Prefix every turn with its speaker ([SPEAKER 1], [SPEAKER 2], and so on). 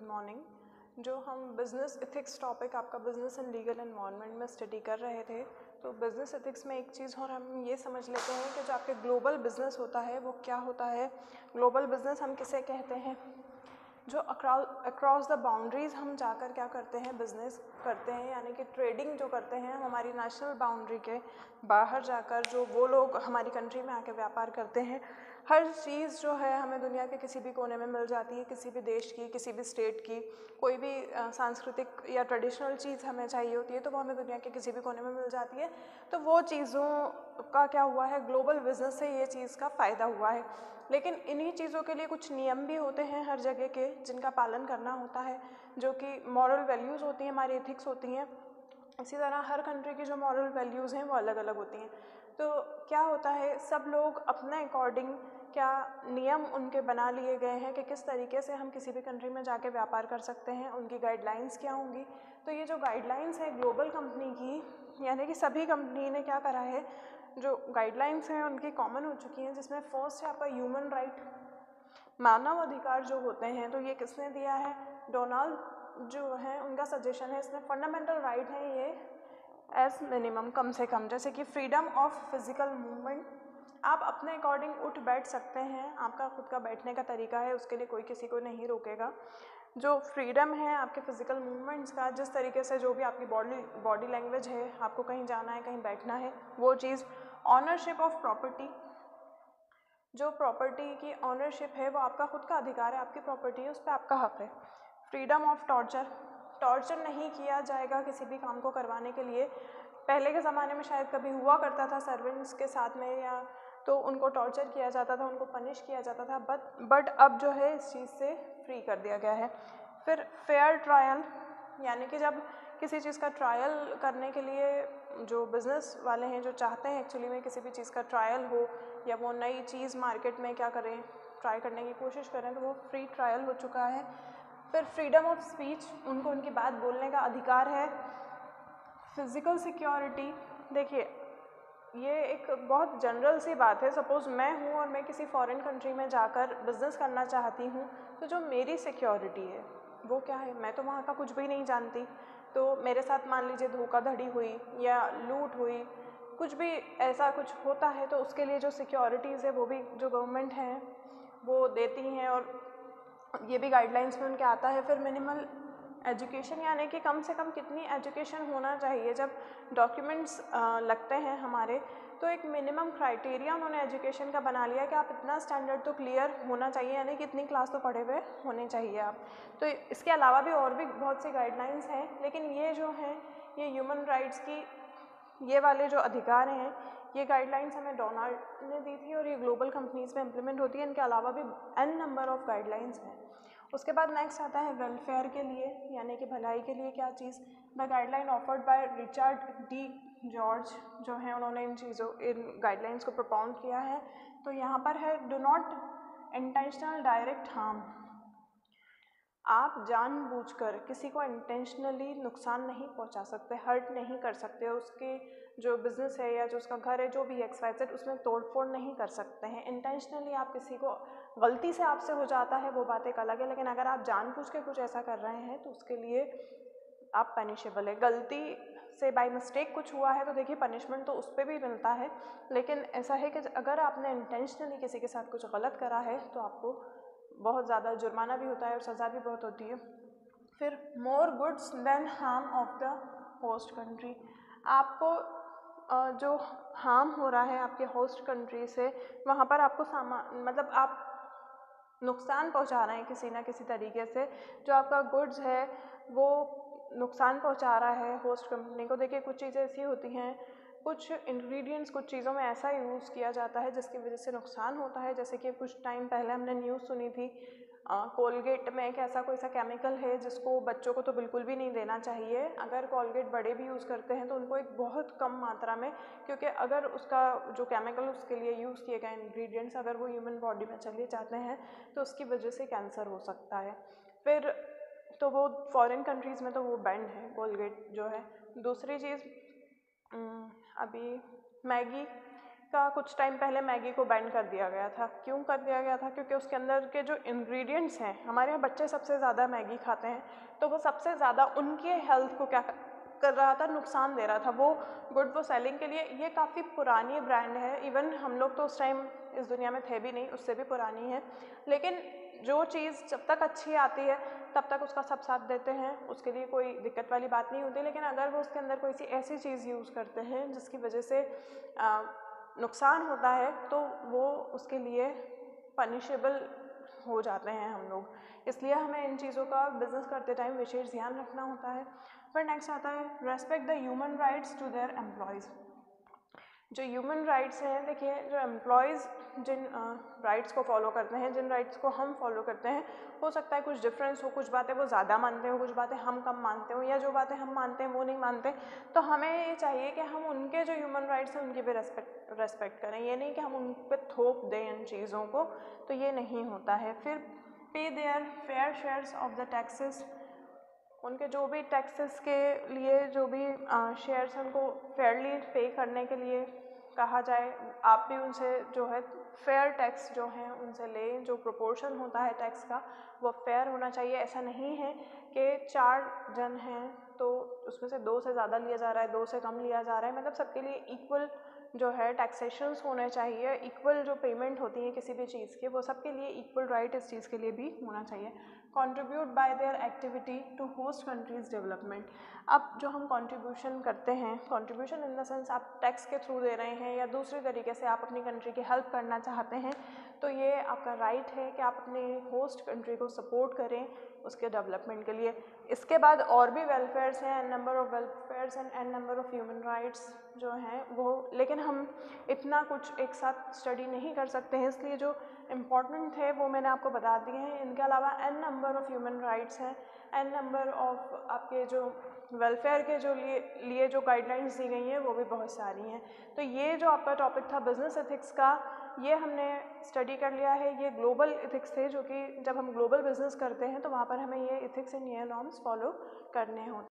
[SPEAKER 1] Morning. जो हम business ethics topic आपका बिज़नेस एंड लीगल एनवायरनमेंट में स्टडी कर रहे थे, तो बिज़नेस एथिक्स में एक चीज़ और हम ये समझ लेते हैं कि जो आपके ग्लोबल बिज़नेस होता है वो क्या होता है। ग्लोबल बिज़नेस हम किसे कहते हैं? जो अक्रॉस द बाउंड्रीज़ हम जाकर क्या करते हैं, बिज़नेस करते हैं, यानी कि ट्रेडिंग जो करते हैं हम हमारी नेशनल बाउंड्री के बाहर जाकर, जो वो लोग हमारी कंट्री में आके व्यापार करते हैं। हर चीज़ जो है हमें दुनिया के किसी भी कोने में मिल जाती है, किसी भी देश की, किसी भी स्टेट की। कोई भी सांस्कृतिक या ट्रेडिशनल चीज़ हमें चाहिए होती है तो वो हमें दुनिया के किसी भी कोने में मिल जाती है। तो वो चीज़ों का क्या हुआ है, ग्लोबल बिज़नेस से ये चीज़ का फ़ायदा हुआ है। लेकिन इन्हीं चीज़ों के लिए कुछ नियम भी होते हैं हर जगह के, जिनका पालन करना होता है, जो कि मॉरल वैल्यूज़ होती हैं, हमारी एथिक्स होती हैं। इसी तरह हर कंट्री की जो मॉरल वैल्यूज़ हैं वो अलग अलग होती हैं। तो क्या होता है, सब लोग अपने अकॉर्डिंग क्या नियम उनके बना लिए गए हैं कि किस तरीके से हम किसी भी कंट्री में जाके व्यापार कर सकते हैं, उनकी गाइडलाइंस क्या होंगी। तो ये जो गाइडलाइंस है ग्लोबल कंपनी की, यानी कि सभी कंपनी ने क्या करा है, जो गाइडलाइंस हैं उनकी कॉमन हो चुकी हैं, जिसमें फर्स्ट है आपका ह्यूमन राइट, मानव अधिकार जो होते हैं। तो ये किसने दिया है? डोनाल्ड जो है उनका सजेशन है, इसमें फंडामेंटल राइट है ये एज मिनिमम, कम से कम। जैसे कि फ्रीडम ऑफ फिजिकल मूवमेंट, आप अपने अकॉर्डिंग उठ बैठ सकते हैं, आपका खुद का बैठने का तरीका है, उसके लिए कोई किसी को नहीं रोकेगा। जो फ्रीडम है आपके फिजिकल मूवमेंट्स का, जिस तरीके से जो भी आपकी बॉडी लैंग्वेज है, आपको कहीं जाना है, कहीं बैठना है, वो चीज़। ऑनरशिप ऑफ प्रॉपर्टी, जो प्रॉपर्टी की ऑनरशिप है वो आपका खुद का अधिकार है, आपकी प्रॉपर्टी है, उस पर आपका हक है। फ्रीडम ऑफ टॉर्चर, टॉर्चर नहीं किया जाएगा किसी भी काम को करवाने के लिए। पहले के ज़माने में शायद कभी हुआ करता था सर्वेंट्स के साथ में, या तो उनको टॉर्चर किया जाता था, उनको पनिश किया जाता था, बट अब जो है इस चीज़ से फ्री कर दिया गया है। फिर फेयर ट्रायल, यानी कि जब किसी चीज़ का ट्रायल करने के लिए जो बिज़नेस वाले हैं, जो चाहते हैं एक्चुअली में किसी भी चीज़ का ट्रायल हो, या वो नई चीज़ मार्केट में क्या करें, ट्राई करने की कोशिश करें, तो वो फ्री ट्रायल हो चुका है। फिर फ्रीडम ऑफ स्पीच, उनको उनकी बात बोलने का अधिकार है। फिज़िकल सिक्योरिटी, देखिए ये एक बहुत जनरल सी बात है। सपोज़ मैं हूँ और मैं किसी फॉरेन कंट्री में जाकर बिज़नेस करना चाहती हूँ, तो जो मेरी सिक्योरिटी है वो क्या है? मैं तो वहाँ का कुछ भी नहीं जानती, तो मेरे साथ मान लीजिए धोखाधड़ी हुई या लूट हुई, कुछ भी ऐसा कुछ होता है, तो उसके लिए जो सिक्योरिटीज़ है वो भी जो गवर्नमेंट है वो देती हैं, और ये भी गाइडलाइंस में उनके आता है। फिर मिनिमल एजुकेशन, यानी कि कम से कम कितनी एजुकेशन होना चाहिए। जब डॉक्यूमेंट्स लगते हैं हमारे, तो एक मिनिमम क्राइटेरिया उन्होंने एजुकेशन का बना लिया कि आप इतना स्टैंडर्ड तो क्लियर होना चाहिए, यानी कि इतनी क्लास तो पढ़े हुए होने चाहिए आप। तो इसके अलावा भी और भी बहुत सी गाइडलाइंस हैं, लेकिन ये जो हैं ये ह्यूमन राइट्स की ये वाले जो अधिकार हैं, ये गाइडलाइंस हमें डोनाल्ड ने दी थी और ये ग्लोबल कंपनीज़ में इम्प्लीमेंट होती है। इनके अलावा भी n नंबर ऑफ़ गाइडलाइंस हैं। उसके बाद नेक्स्ट आता है वेलफेयर के लिए, यानी कि भलाई के लिए क्या चीज़। The guideline offered by Richard D George जो है, उन्होंने इन गाइडलाइंस को प्रोपाउंड किया है। तो यहाँ पर है, do not intentional direct harm, आप जानबूझकर किसी को इंटेंशनली नुकसान नहीं पहुंचा सकते, हर्ट नहीं कर सकते, उसके जो बिज़नेस है या जो उसका घर है, जो भी XYZ, उसमें तोड़फोड़ नहीं कर सकते हैं। इंटेंशनली आप किसी को, गलती से आपसे हो जाता है वो बात एक अलग है, लेकिन अगर आप जानबूझ के कुछ ऐसा कर रहे हैं तो उसके लिए आप पनिशेबल है। गलती से बाय मिस्टेक कुछ हुआ है तो देखिए पनिशमेंट तो उस पर भी मिलता है, लेकिन ऐसा है कि अगर आपने इंटेंशनली किसी के साथ कुछ गलत करा है तो आपको बहुत ज़्यादा जुर्माना भी होता है और सज़ा भी बहुत होती है। फिर more goods then harm of the host country, आपको जो हार्म हो रहा है आपके होस्ट कंट्री से, वहाँ पर आपको सामान, मतलब आप नुकसान पहुँचा रहे हैं किसी ना किसी तरीके से, जो आपका गुड्स है वो नुकसान पहुँचा रहा है होस्ट कंपनी को। देखिए कुछ चीज़ें ऐसी होती हैं, कुछ इंग्रेडिएंट्स कुछ चीज़ों में ऐसा यूज़ किया जाता है जिसकी वजह से नुकसान होता है। जैसे कि कुछ टाइम पहले हमने न्यूज़ सुनी थी, कोलगेट में एक ऐसा कोई सा केमिकल है जिसको बच्चों को तो बिल्कुल भी नहीं देना चाहिए। अगर कोलगेट बड़े भी यूज़ करते हैं तो उनको एक बहुत कम मात्रा में, क्योंकि अगर उसका जो केमिकल उसके लिए यूज़ किए गए इंग्रेडिएंट्स अगर वो ह्यूमन बॉडी में चले जाते हैं तो उसकी वजह से कैंसर हो सकता है। फिर तो वो फॉरेन कंट्रीज़ में तो वो बैंड है कोलगेट जो है। दूसरी चीज़, अभी मैगी, का कुछ टाइम पहले मैगी को बैन कर दिया गया था। क्यों कर दिया गया था? क्योंकि उसके अंदर के जो इंग्रेडिएंट्स हैं, हमारे यहाँ बच्चे सबसे ज़्यादा मैगी खाते हैं, तो वो सबसे ज़्यादा उनके हेल्थ को क्या कर रहा था, नुकसान दे रहा था। वो गुड वो सेलिंग के लिए, ये काफ़ी पुरानी ब्रांड है, इवन हम लोग तो उस टाइम इस दुनिया में थे भी नहीं, उससे भी पुरानी है, लेकिन जो चीज़ जब तक अच्छी आती है तब तक उसका सब साथ देते हैं, उसके लिए कोई दिक्कत वाली बात नहीं होती। लेकिन अगर वो उसके अंदर कोई सी ऐसी चीज़ यूज़ करते हैं जिसकी वजह से नुकसान होता है, तो वो उसके लिए पनिशेबल हो जाते हैं हम लोग। इसलिए हमें इन चीज़ों का बिज़नेस करते टाइम विशेष ध्यान रखना होता है। फिर नेक्स्ट आता है respect the human rights to their employees. जो ह्यूमन राइट्स हैं, देखिए जो एम्प्लॉयज़ जिन राइट्स को फॉलो करते हैं, जिन राइट्स को हम फॉलो करते हैं, हो सकता है कुछ डिफरेंस हो, कुछ बातें वो ज़्यादा मानते हो, कुछ बातें हम कम मानते हो, या जो बातें हम मानते हैं वो नहीं मानते। तो हमें ये चाहिए कि हम उनके जो ह्यूमन राइट्स हैं उनकी भी रेस्पेक्ट करें, ये नहीं कि हम उन पर थोप दें इन चीज़ों को, तो ये नहीं होता है। फिर pay their fair shares of the taxes, उनके जो भी टैक्सेस के लिए जो भी शेयर्स हैं उनको फेयरली पे करने के लिए कहा जाए। आप भी उनसे जो है फेयर टैक्स जो हैं उनसे लें, जो प्रोपोर्शन होता है टैक्स का वो फेयर होना चाहिए। ऐसा नहीं है कि 4 जन हैं तो उसमें से 2 से ज़्यादा लिया जा रहा है, 2 से कम लिया जा रहा है, मतलब सबके लिए इक्वल जो है टैक्सेशंस होने चाहिए, इक्वल जो पेमेंट होती है किसी भी चीज़ की वो सबके लिए इक्वल राइट इस चीज़ के लिए भी होना चाहिए। Contribute by their activity to host countries development. अब जो हम कंट्रीब्यूशन करते हैं, कंट्रीब्यूशन इन द सेंस आप टैक्स के थ्रू दे रहे हैं या दूसरे तरीके से आप अपनी कंट्री की हेल्प करना चाहते हैं, तो ये आपका राइट है कि आप अपने होस्ट कंट्री को सपोर्ट करें उसके डेवलपमेंट के लिए। इसके बाद और भी वेलफेयर्स हैं, n number of welfares and n number of human rights जो हैं वो, लेकिन हम इतना कुछ एक साथ स्टडी नहीं कर सकते हैं, इसलिए जो इम्पॉर्टेंट है वो मैंने आपको बता दिए हैं। इनके अलावा n number of human rights हैं, एन नंबर ऑफ़ आपके जो वेलफेयर के जो लिए जो गाइडलाइंस दी गई हैं वो भी बहुत सारी हैं। तो ये जो आपका टॉपिक था बिज़नेस एथिक्स का, ये हमने स्टडी कर लिया है। ये ग्लोबल एथिक्स थे, जो कि जब हम ग्लोबल बिज़नेस करते हैं तो वहाँ पर हमें ये एथिक्स एंड ये नॉर्म्स फॉलो करने होते हैं।